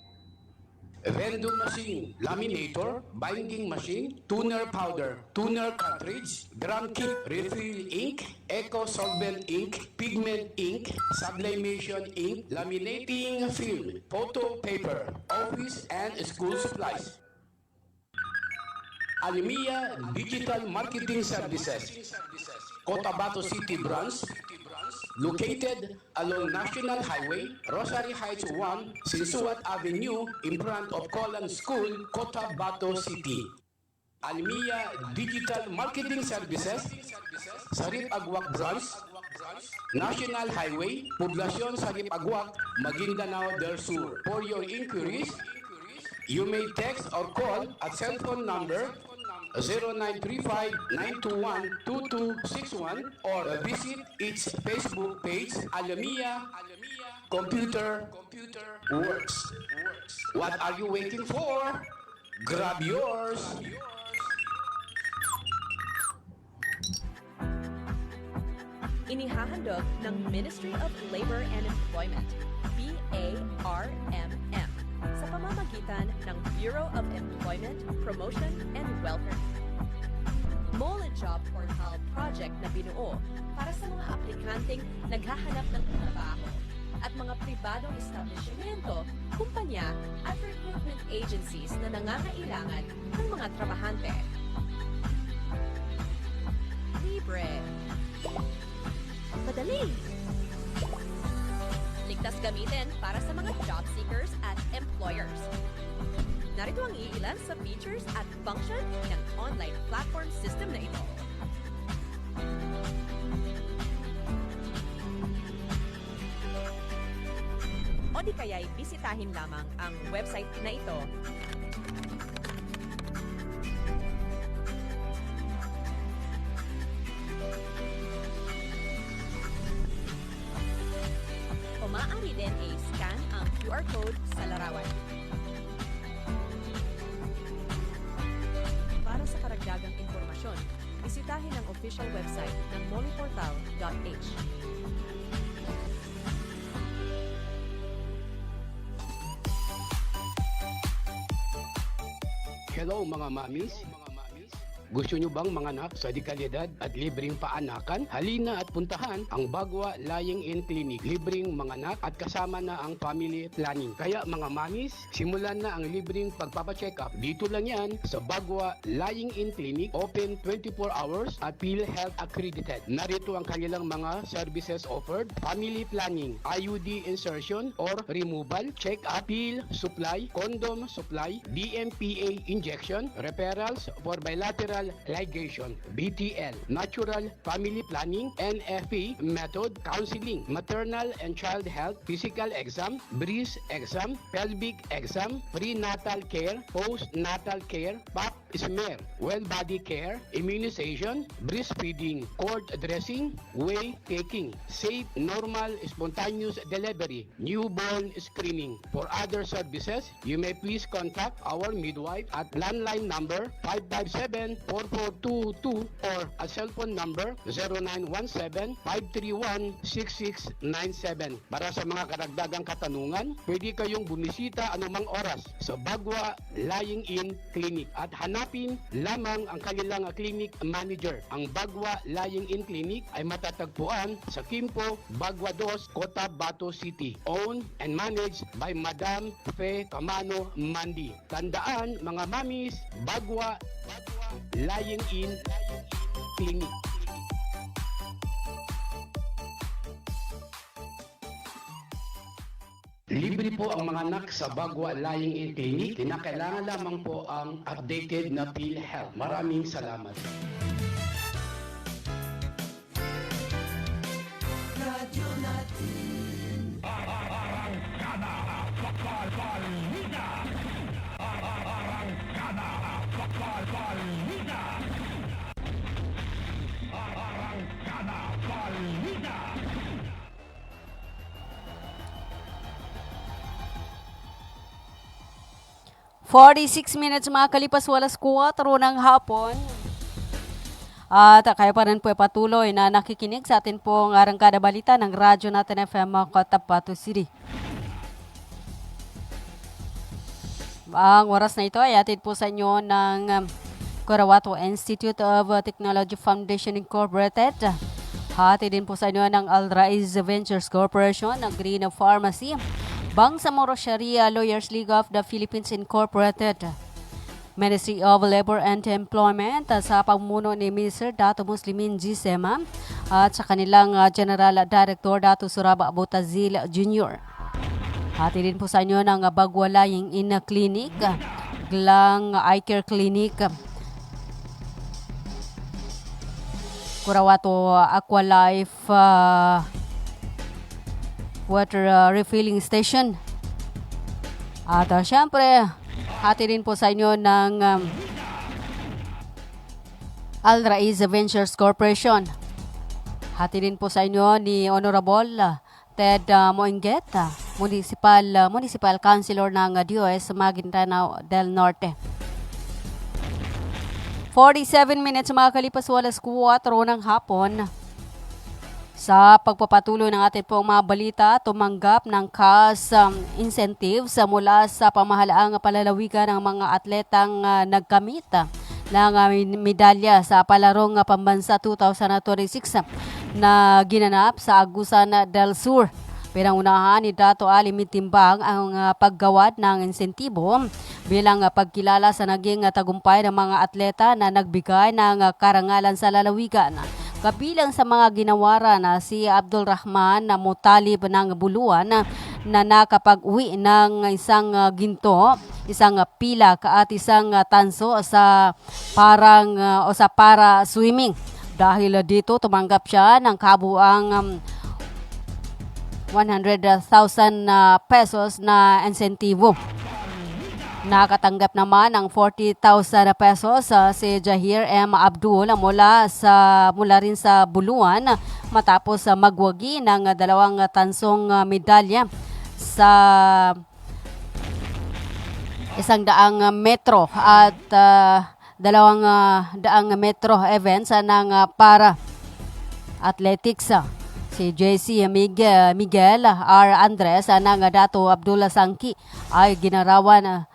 S2: Vending machine, laminator, binding machine, tuner powder, tuner cartridge, drum kit, refill ink, eco solvent ink, pigment ink, sublimation ink, laminating film, photo paper, office and school supplies. Almia Digital Marketing Services. Cotabato City branch, located along National Highway, Rosary Heights 1, Sinsuat Avenue, in front of Colan School, Cotabato City. Almia Digital Marketing Services, Sarip Agwak branch, National Highway, Poblacion Sarip Agwak, Maguindanao del Sur. For your inquiries, you may text or call at cell phone number 0935-921-2261 or visit its Facebook page, Almia Computer Works. What are you waiting for? Grab yours!
S9: Inihahandog ng Ministry of Labor and Employment, BARMM, sa pamamagitan ng Bureau of Employment, Promotion, and Welfare. Mole Job Portal project na binuo para sa mga aplikanteng naghahanap ng trabaho at mga pribadong establishmento, kumpanya at recruitment agencies na nangangailangan ng mga trabahante. Libre. Madali. Ligtas gamitin para sa mga job seekers at employers. Narito ang iilan sa features at function ng online platform system na ito. O di kaya'y bisitahin lamang ang website na ito. O maaari din i-scan ang QR code sa larawan. Para sa karagdagang impormasyon, bisitahin ang official website ng moleportal.h.
S2: Hello mga mamis. Gusto nyo bang manganak sa dekalidad at libreng paanakan? Halina at puntahan ang Bagwa Lying-in Clinic. Libreng manganak at kasama na ang family planning. Kaya mga mamis, simulan na ang libreng pagpapacheck-up. Dito lang yan sa Bagwa Lying-in Clinic. Open 24 hours at PhilHealth accredited. Narito ang kanilang mga services offered. Family planning, IUD insertion or removal, check-up, pill supply, condom supply, DMPA injection, referrals for bilateral ligation, BTL, natural family planning, NFP method, counseling, maternal and child health, physical exam, breast exam, pelvic exam, prenatal care, postnatal care, PAP smear, well body care, immunization, breastfeeding, cord dressing, way taking, safe, normal, spontaneous delivery, newborn screening. For other services, you may please contact our midwife at landline number 557-4422 or a cellphone number 0917-531-6697. Para sa mga karagdagang katanungan, pwede kayong bumisita anumang oras sa Bagwa Lying-in Clinic at hanapin lamang ang kanilang clinic manager. Ang Bagwa Lying-in Clinic ay matatagpuan sa Kimpo, Bagwa 2, Cotabato City. Owned and managed by Madam Fe Camano Mandi. Tandaan mga mamis, Bagwa Lying-in Clinic. Libre po ang mga anak sa Bagwa Lying-in Clinic. Kinakailangan lamang po ang updated na PhilHealth. Maraming salamat.
S13: Radyo natin. Arangkada, balita. Arangkada, balita. Arangkada, balita.
S7: 46 minutes mga kalipas walas 4 ng hapon. At kayo pa rin po patuloy na nakikinig sa atin pong Arangkada Balita ng Radyo Natin FM Cotabato City. Ang oras na ito ay atid po sa inyo ng Cotabato Institute of Technology Foundation Incorporated. Hatid din po sa inyo ng Aldraiz Ventures Corporation, ng Green Pharmacy, Bangsamoro Sharia Lawyers League of the Philippines Incorporated, Ministry of Labor and Employment sa pamumuno ni Mr. Dato Muslimin G. Sema at sa kanilang General Director Dato Suraba Abutazil Jr. Hati din po sa inyo ng Bagwa Lying-in Clinic, Glang Eye Care Clinic, Cotabato Aqualife Water Refilling Station. At syempre, hati din po sa inyo ng Aldraiz Ventures Corporation. Hati din po sa inyo ni Honorable Ted Moinget, Municipal Councilor ng DOS Maguindanao del Norte. 47 minutes mga kalipas walas 4 ng hapon. Sa pagpapatuloy ng ating pong mga balita, tumanggap ng cash incentives mula sa pamahalaang palalawigan ng mga atletang nagkamit ng medalya sa Palarong Pambansa 2026 na ginanap sa Agusan del Sur. Pinangunahan ni Dato Ali Mitimbang ang paggawad ng insentibo bilang pagkilala sa naging tagumpay ng mga atleta na nagbigay ng karangalan sa lalawigan. Kabilang sa mga ginawara na si Abdul Rahman na Mutalib ng Buluan na nakapag-uwi ng isang ginto, isang pilak at isang tanso sa para swimming. Dahil dito tumanggap siya ng kabuang 100,000 pesos na insentibo. Nakatanggap naman ng 40,000 pesos si Jahir M. Abdul mula rin sa Buluan matapos magwagi ng 2 tansong medalya sa 100 metro at 200 metro events ng para athletics. Si JC Miguel R. Andres ng Dato Abdullah Sangki ay ginawaran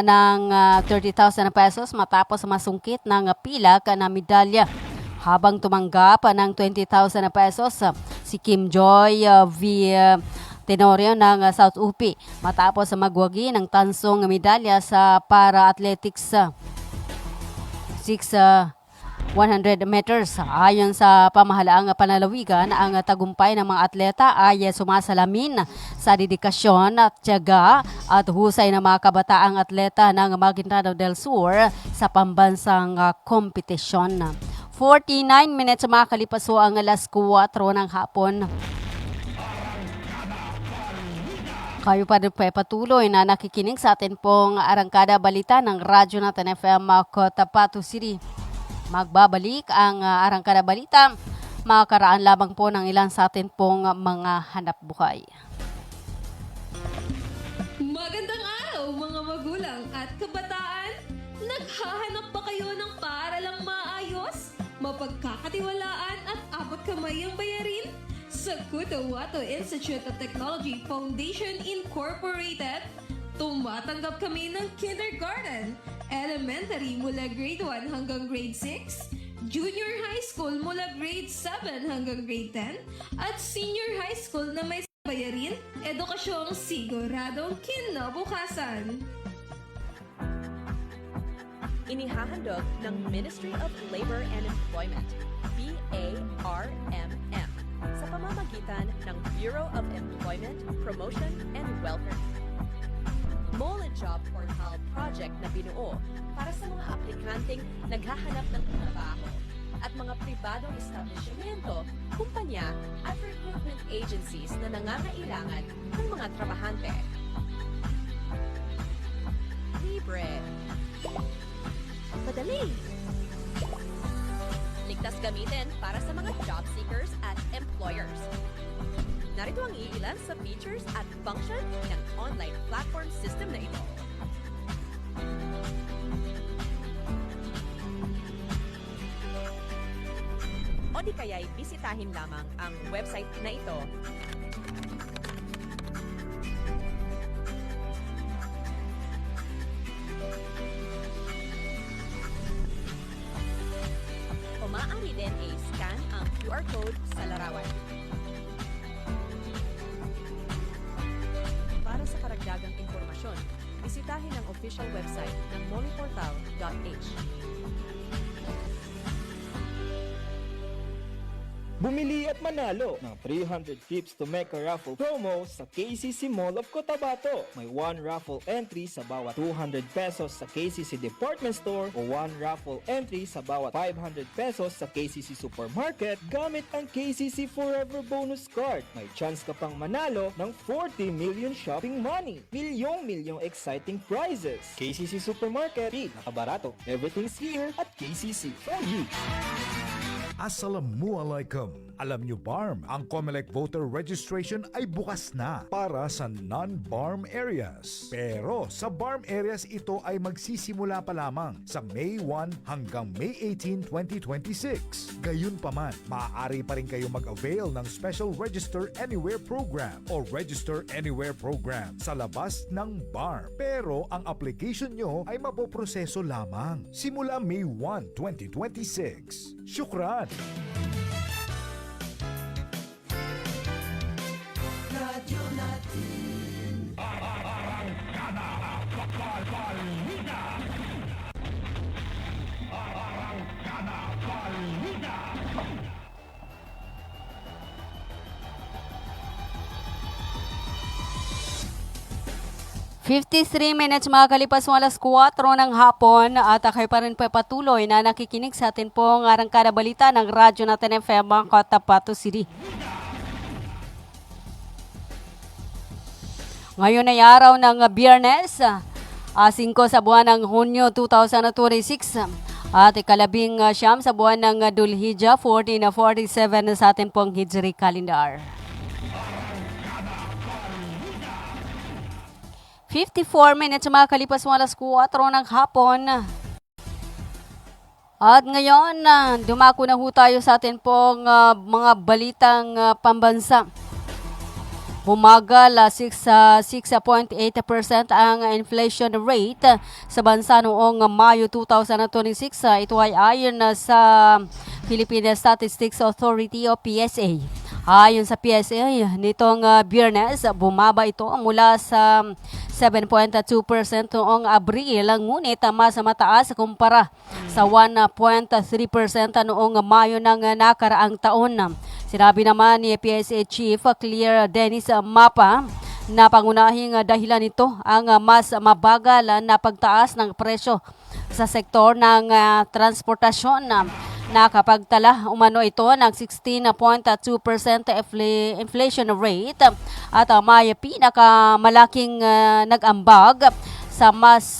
S7: ng 30,000 pesos matapos masungkit ng pilak na medalya. Habang tumanggap ng 20,000 pesos si Kim Joy V. Tenorio ng South UP matapos magwagi ng tansong medalya sa para-athletics 100 meters. Ayon sa pamahalaang panlalawigan, ang tagumpay ng mga atleta ay sumasalamin sa dedikasyon at tiyaga at husay ng mga kabataang atleta ng Maguindanao del Sur sa pambansang kompetisyon. 49 minutes makalipas ang alas 4 ng hapon. Kayo pa rin patuloy na nakikinig sa atin pong Arangkada Balita ng Radyo Natin FM Cotabato City. Magbabalik ang Arangkada Balita, makakaraan lamang po ng ilan sa atin pong mga hanap buhay.
S8: Magandang araw mga magulang at kabataan! Naghahanap ba kayo ng paaralang maayos, mapagkakatiwalaan at abot kamay ang bayarin? Sa Cotabato Institute of Technology Foundation Incorporated, tumatanggap kami ng kindergarten, elementary mula grade 1 hanggang grade 6, junior high school mula grade 7 hanggang grade 10, at senior high school na may bayarin, edukasyong siguradong kinabukasan.
S9: Inihahandog ng Ministry of Labor and Employment, BARMM, sa pamamagitan ng Bureau of Employment, Promotion, and Welfare. Mole Job Portal project na binuo para sa mga aplikanteng naghahanap ng trabaho at mga pribadong establishmento, kumpanya at recruitment agencies na nangangailangan ng mga trabahante. Libre. Madali. Ligtas gamitin para sa mga job seekers at employers. Narito ang iilan sa features at function ng online platform system na ito. O di kaya'y bisitahin lamang ang website na ito. O maaari din i-scan ang QR code sa larawan. Para sa karagdagang impormasyon, bisitahin ang official website ng moleportal.h.
S10: Bumili at manalo ng 300 tips to make a raffle promo sa KCC Mall of Cotabato. May 1 raffle entry sa bawat 200 pesos sa KCC Department Store o 1 raffle entry sa bawat 500 pesos sa KCC Supermarket gamit ang KCC Forever Bonus Card. May chance ka pang manalo ng 40 million shopping money. Milyong exciting prizes. KCC Supermarket, nakabarato. Everything's here at KCC for you.
S11: Assalamualaikum. Alam nyo BARM, ang COMELEC voter registration ay bukas na para sa non-BARM areas. Pero sa BARM areas ito ay magsisimula pa lamang sa May 1 hanggang May 18, 2026. Gayunpaman, maaari pa rin kayo mag-avail ng Special Register Anywhere Program o Register Anywhere Program sa labas ng BARM. Pero ang application nyo ay mapoproseso lamang simula May 1, 2026. Syukran!
S13: Radyo natin. Arangkada Balita. Arangkada Balita.
S7: 53 minutes makakalipas ng alas 4 ng hapon at kayo pa rin patuloy na nakikinig sa atin pong Arangkada Balita ng Radyo Natin FM Cotabato City. Ngayon ay araw ng Biyernes, 5 sa buwan ng Hunyo 2026 at ikalabing siyam sa buwan ng Dulhijjah 1447 sa atin pong Hijri calendar. 54 minutes makakalipas ng alas 4 ng hapon. At ngayon, dumako na ho tayo sa atin pong mga balitang pambansa. Bumagal 6.8% ang inflation rate sa bansa noong Mayo 2026. Ito ay ayon sa Philippine Statistics Authority o PSA. Ayon sa PSA, nitong Biyernes, bumaba ito mula sa 7.2% noong Abril, ngunit mas mataas kumpara sa 1.3% noong Mayo ng nakaraang taon. Sinabi naman ni PSA Chief Claire Dennis Mapa na pangunahing dahilan nito ang mas mabagal na pagtaas ng presyo sa sektor ng transportasyon Nakapagtala umano ito ng 16.2% inflation rate at may pinakamalaking nag-ambag sa mas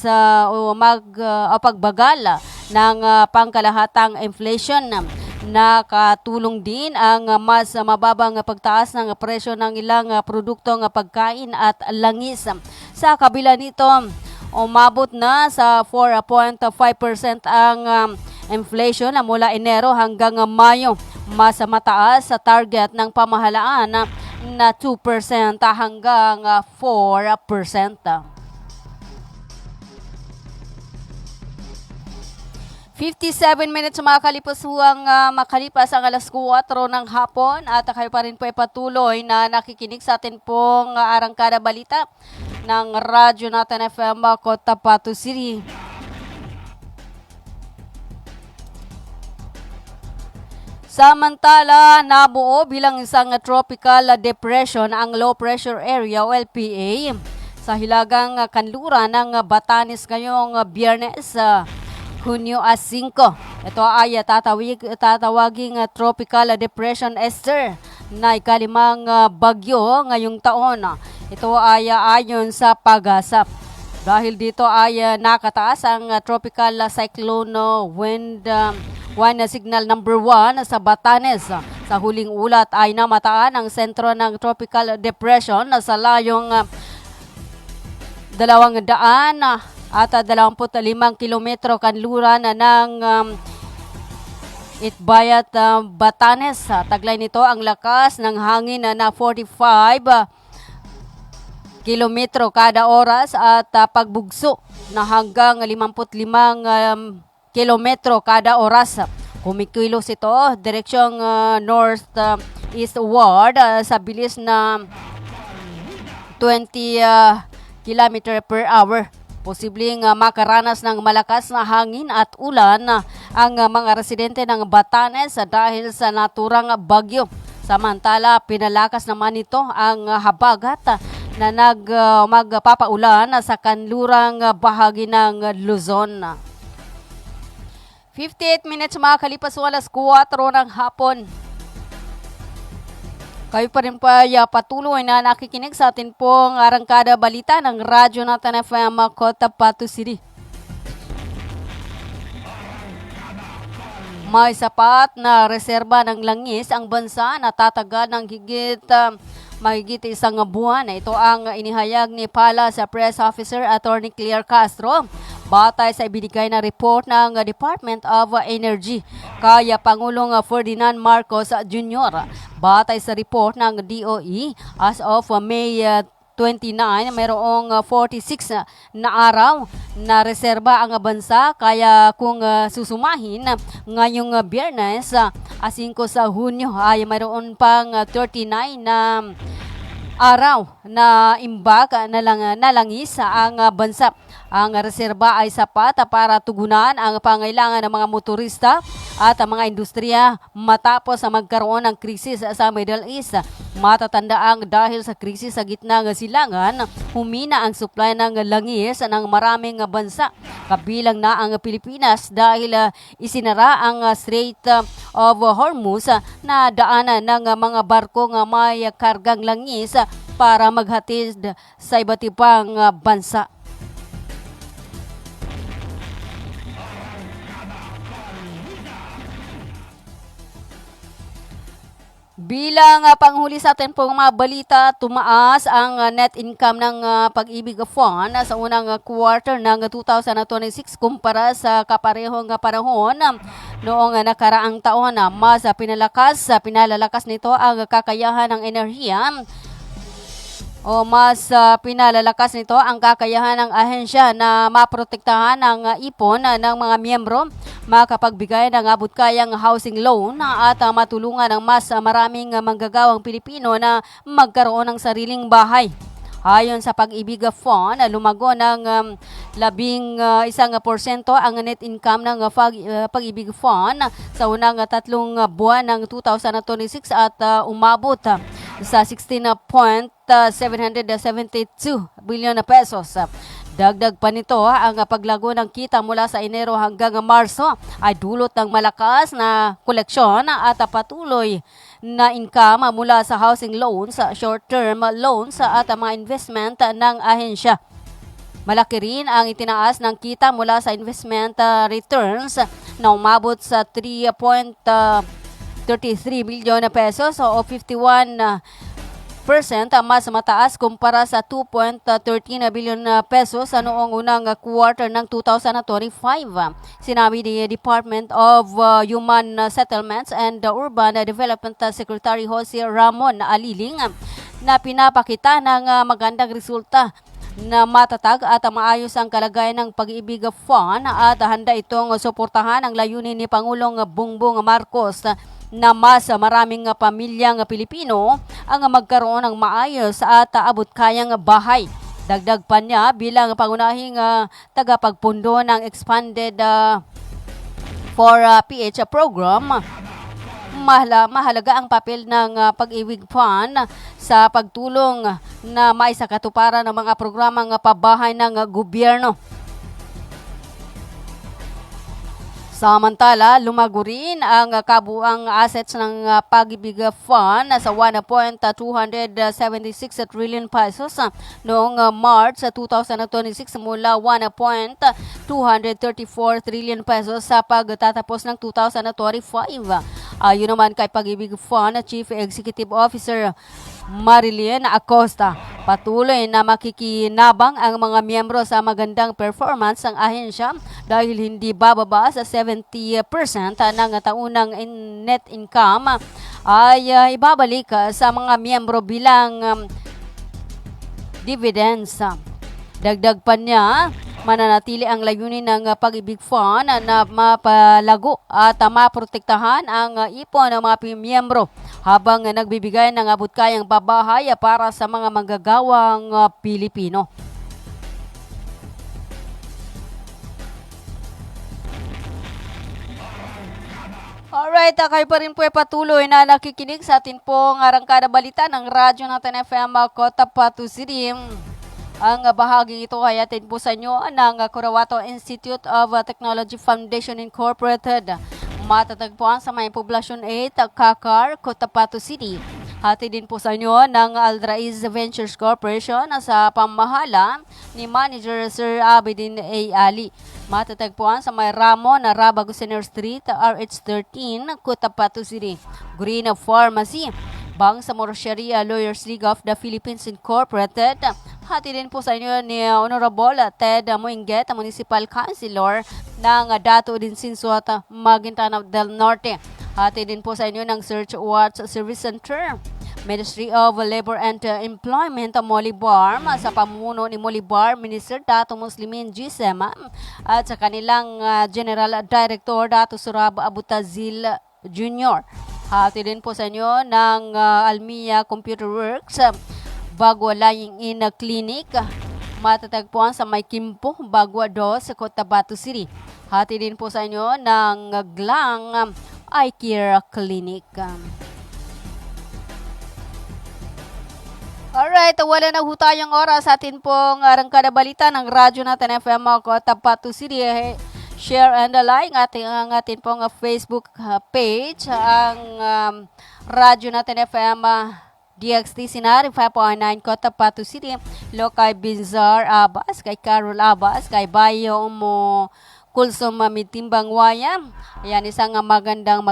S7: pagbagal ng pangkalahatang inflation. Nakatulong din ang mas mababang pagtaas ng presyo ng ilang produktong pagkain at langis. Sa kabila nito, umabot na sa 4.5% ang inflation mula Enero hanggang Mayo. Mas mataas sa target ng pamahalaan na 2% hanggang 4%. 57 minutes makalipas ang alas 4 ng hapon at kayo pa rin po ay patuloy na nakikinig sa atin pong Arangkada Balita ng Radyo Natin FM Cotabato City. Samantala, nabuo bilang isang tropical depression ang low pressure area o LPA sa hilagang kanluran ng Batanes ngayong Biyernes, Hunyo 5. Ito ay tatawaging Tropical Depression Esther na ikalimang bagyo ngayong taon. Ito ay ayon sa PAGASA. Dahil dito ay nakataas ang Tropical Cyclone Wind Signal number 1 sa Batanes. Sa huling ulat ay namataan ang sentro ng Tropical Depression sa layong 200 at 25 kilometro kanluran ng Itbayat, Batanes. Taglay nito ang lakas ng hangin na 45 kilometro kada oras at pagbugso na hanggang 55 kilometro kada oras. Kumikilos ito direksyong north-eastward sa bilis na 20 kilometer per hour. Posibleng makaranas ng malakas na hangin at ulan ang mga residente ng Batanes dahil sa naturang bagyo. Samantala, pinalakas naman ito ang habagat na magpapaulan sa kanlurang bahagi ng Luzon. 58 minutes makakalipas alas 4 ng hapon. Kayo pa rin pa patuloy na nakikinig sa atin pong Arangkada Balita ng Radyo Natin FM Cotabato City. May sapat na reserba ng langis ang bansa na tatagal ng mahigit isang buwan. Ito ang inihayag ni Pala sa Press Officer Attorney Claire Castro batay sa ibinigay na report ng Department of Energy kay Pangulong Ferdinand Marcos Jr. Batay sa report ng DOE, as of May 29, mayroong 46 na araw na reserba ang bansa, kaya kung susumahin ngayong Biyernes 5 sa Hunyo ay mayroon pang 39 na araw na imbag na langis ang bansa. Ang reserba ay sapat para tugunan ang pangailangan ng mga motorista at mga industriya matapos magkaroon ng krisis sa Middle East. Matatandaang dahil sa krisis sa gitna ng silangan, humina ang supply ng langis ng maraming bansa. Kabilang na ang Pilipinas dahil isinara ang Strait of Hormuz na daanan ng mga barkong may kargang langis para maghatid sa iba't ibang bansa. Bilang panghuli sa atin pong mga balita, tumaas ang net income ng Pag-ibig Fund sa unang quarter ng 2026 kumpara sa kaparehong panahon noong nakaraang taon. Mas pinalalakas nito ang kakayahan ng enerhiya pinalalakas nito ang kakayahan ng ahensya na maprotektahan ang ipon ng mga miyembro, makapagbigay ng abot-kayang housing loan at matulungan ang mas maraming manggagawang Pilipino na magkaroon ng sariling bahay. Ayon sa Pag-ibig Fund, lumago ng 11% ang net income ng Pag-ibig Fund sa unang 3 buwan ng 2026 at umabot sa 16.772 billion pesos. Dagdag pa nito, ang paglago ng kita mula sa Enero hanggang Marso ay dulot ng malakas na koleksyon at patuloy na income mula sa housing loans, short-term loans at mga investment ng ahensya. Malaki rin ang itinaas ng kita mula sa investment returns na umabot sa 3.33 billion na pesos o 51% mas mataas kumpara sa 2.13 billion na pesos sa noong unang quarter ng 2025. Sinabi ni Department of Human Settlements and Urban Development Secretary Jose Ramon Aliling na pinapakita ng magandang resulta na matatag at maayos ang kalagayan ng Pag-ibig Fund at handa itong suportahan ang layunin ni Pangulong Bongbong Marcos na mas maraming pamilyang Pilipino ang magkaroon ng maayos at abot-kayang bahay. Dagdag pa niya bilang pangunahing tagapagpundo ng Expanded for PH program, mahalaga ang papel ng Pag-ibig Fund sa pagtulong na maisakatuparan ng mga programang pabahay ng gobyerno. Samantala, lumago rin ang kabuang assets ng Pag-ibig Fund sa 1.276 trillion pesos noong March 2026 mula 1.234 trillion pesos sa pagtatapos ng 2025. Ayon naman kay Pag-ibig Fund Chief Executive Officer Marilyn Acosta, patuloy na makikinabang ang mga miyembro sa magandang performance ng ahensya dahil hindi bababa sa 70% ng taunang net income ay ibabalik sa mga miyembro bilang dividends. Dagdag pa niya, mananatili ang layunin ng Pag-ibig Fund na mapalago at maprotektahan ang ipon ng mga miyembro habang nagbibigay ng abot-kayang pabahay para sa mga manggagawang Pilipino. Alright, kayo pa rin po ay patuloy na nakikinig sa atin pong Arangkada Balita ng Radyo natin FM Cotabato City. Ang bahaging ito ay atin po sa inyo ng Cotabato Institute of Technology Foundation Incorporated. Matatagpuan sa may Poblacion 8, Cacar, Cotabato City. Hati din po sa inyo ng Aldraiz Ventures Corporation sa pamahala ni Manager Sir Abidin A. Ali. Matatagpuan sa may Ramon, Rabago Senior Street, RH13, Cotabato City. Green Pharmacy, Bangsamoro Sharia Lawyers League of the Philippines Incorporated. Hati din po sa inyo ni Honorable Ted Moinget, Municipal Councilor ng Dato Dinsinso at Maguindanao del Norte. Hati din po sa inyo ng Search Watch Service Center, Ministry of Labor and Employment, Molibar, sa pamumuno ni Molibar Minister Dato Muslimin Gisema at sa kanilang General Director Dato Surab Abutazil Jr. Hati din po sa inyo ng Almia Computer Works, Bagua Lying In Clinic, matatagpuan sa May Kimpo, Bagua 2, sa Cotabato City. Hati din po sa inyo ng Glang Eye Care Clinic. Alright, wala na ho tayong oras sa atin pong Arangkada Balita ng Radyo natin FM Cotabato City. Share and like ang atin pong Facebook page, ang Radyo natin FM DXT Sinari 5.9 Cotabato City. Lo kay Binzar Abbas, kay Carol Abbas, kay Bayo mo Kulsum Mitimbang Waya. Ayan, isang magandang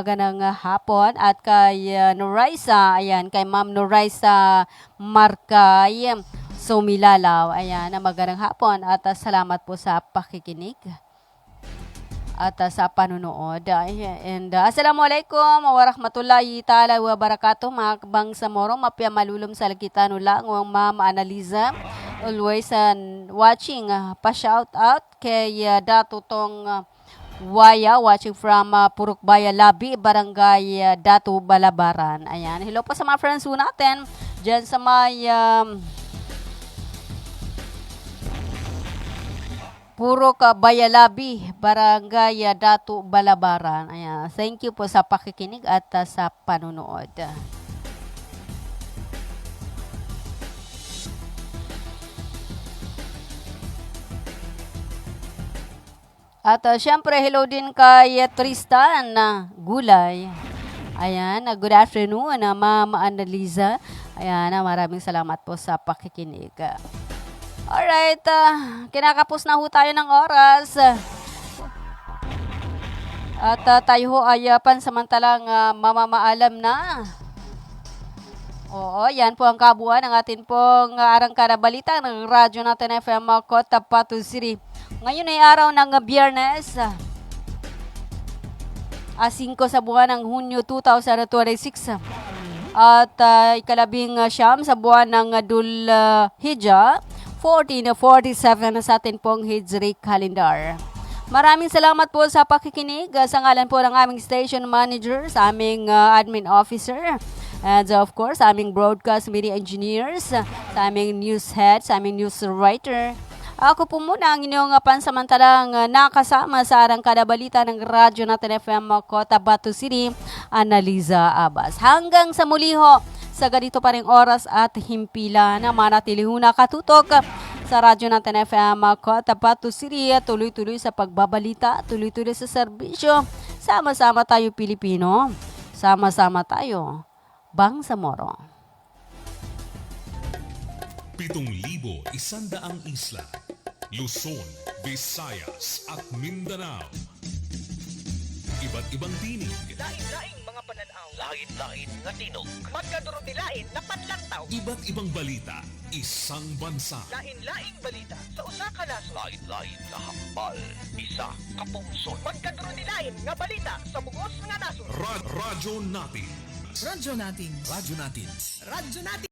S7: hapon. At kay Noraisa, ayan, kay Ma'am Noraisa Markay Sumilalaw. Ayan, magandang hapon at salamat po sa pakikinig at sa panunood. And assalamualaikum warahmatullahi ta'ala wa barakatuh, mga kabangsamoro, mapya malulum sa lakitan ulang ng Ma'am Analiza. Always watching, pa-shout out kay Dato Tong Waya, watching from Purukbaya Labi, Barangay Dato Balabaran. Ayan, hello po sa mga friends po natin dyan sa may Purok Bayalabi, Barangay Dato Balabaran. Ayan, thank you po sa pakikinig at sa panunood. At syempre, hello din kay Tristan Gulay. Ayan, good afternoon, Ma'am Annalisa. Ayan, maraming salamat po sa pakikinig. Alright, kinakapos na ho tayo ng oras. At tayo ho ay pansamantalang mamamaalam na. Oo, yan po ang kabuuan ng atin pong arangkada balita ng Radyo Natin FM Cotabato City. Ngayon ay araw ng Biyernes, 5 sa buwan ng Hunyo 2026. At ikalabing siyam sa buwan ng Dhul Hijjah 1447 sa atin pong Hijri calendar. Maraming salamat po sa pakikinig sa ngalan po ng aming station manager, sa aming admin officer, and of course, sa aming broadcast media engineers, sa aming news head, sa aming news writer. Ako po muna ang inyong pansamantalang nakasama sa arangkada balita ng Radyo Natin FM Cotabato City, Annalisa Abbas. Hanggang sa muli ho, sa ganito pa ring oras at himpila na manatili ho nakatutok sa Radyo Natin FM Cotabato City. Tuloy-tuloy sa pagbabalita, tuloy-tuloy sa serbisyo. Sama-sama tayo Pilipino, sama-sama tayo Bangsamoro.
S4: 7,100 isla, Luzon, Visayas at Mindanao. Iba't ibang tinig,
S5: Lain-laing mga pananaw. Lain-lain nga tinog. Magkaduro nilain na panlantaw.
S4: iba't ibang balita, isang bansa.
S5: Lain-laing balita sa usa ka nasod. Lain-lain nga hambal, isa ka pungsod. Magkaduro nilain nga balita sa bugos nga nasod.
S4: Radyo natin.
S5: Radyo natin.
S4: Radyo natin.
S5: Radyo natin.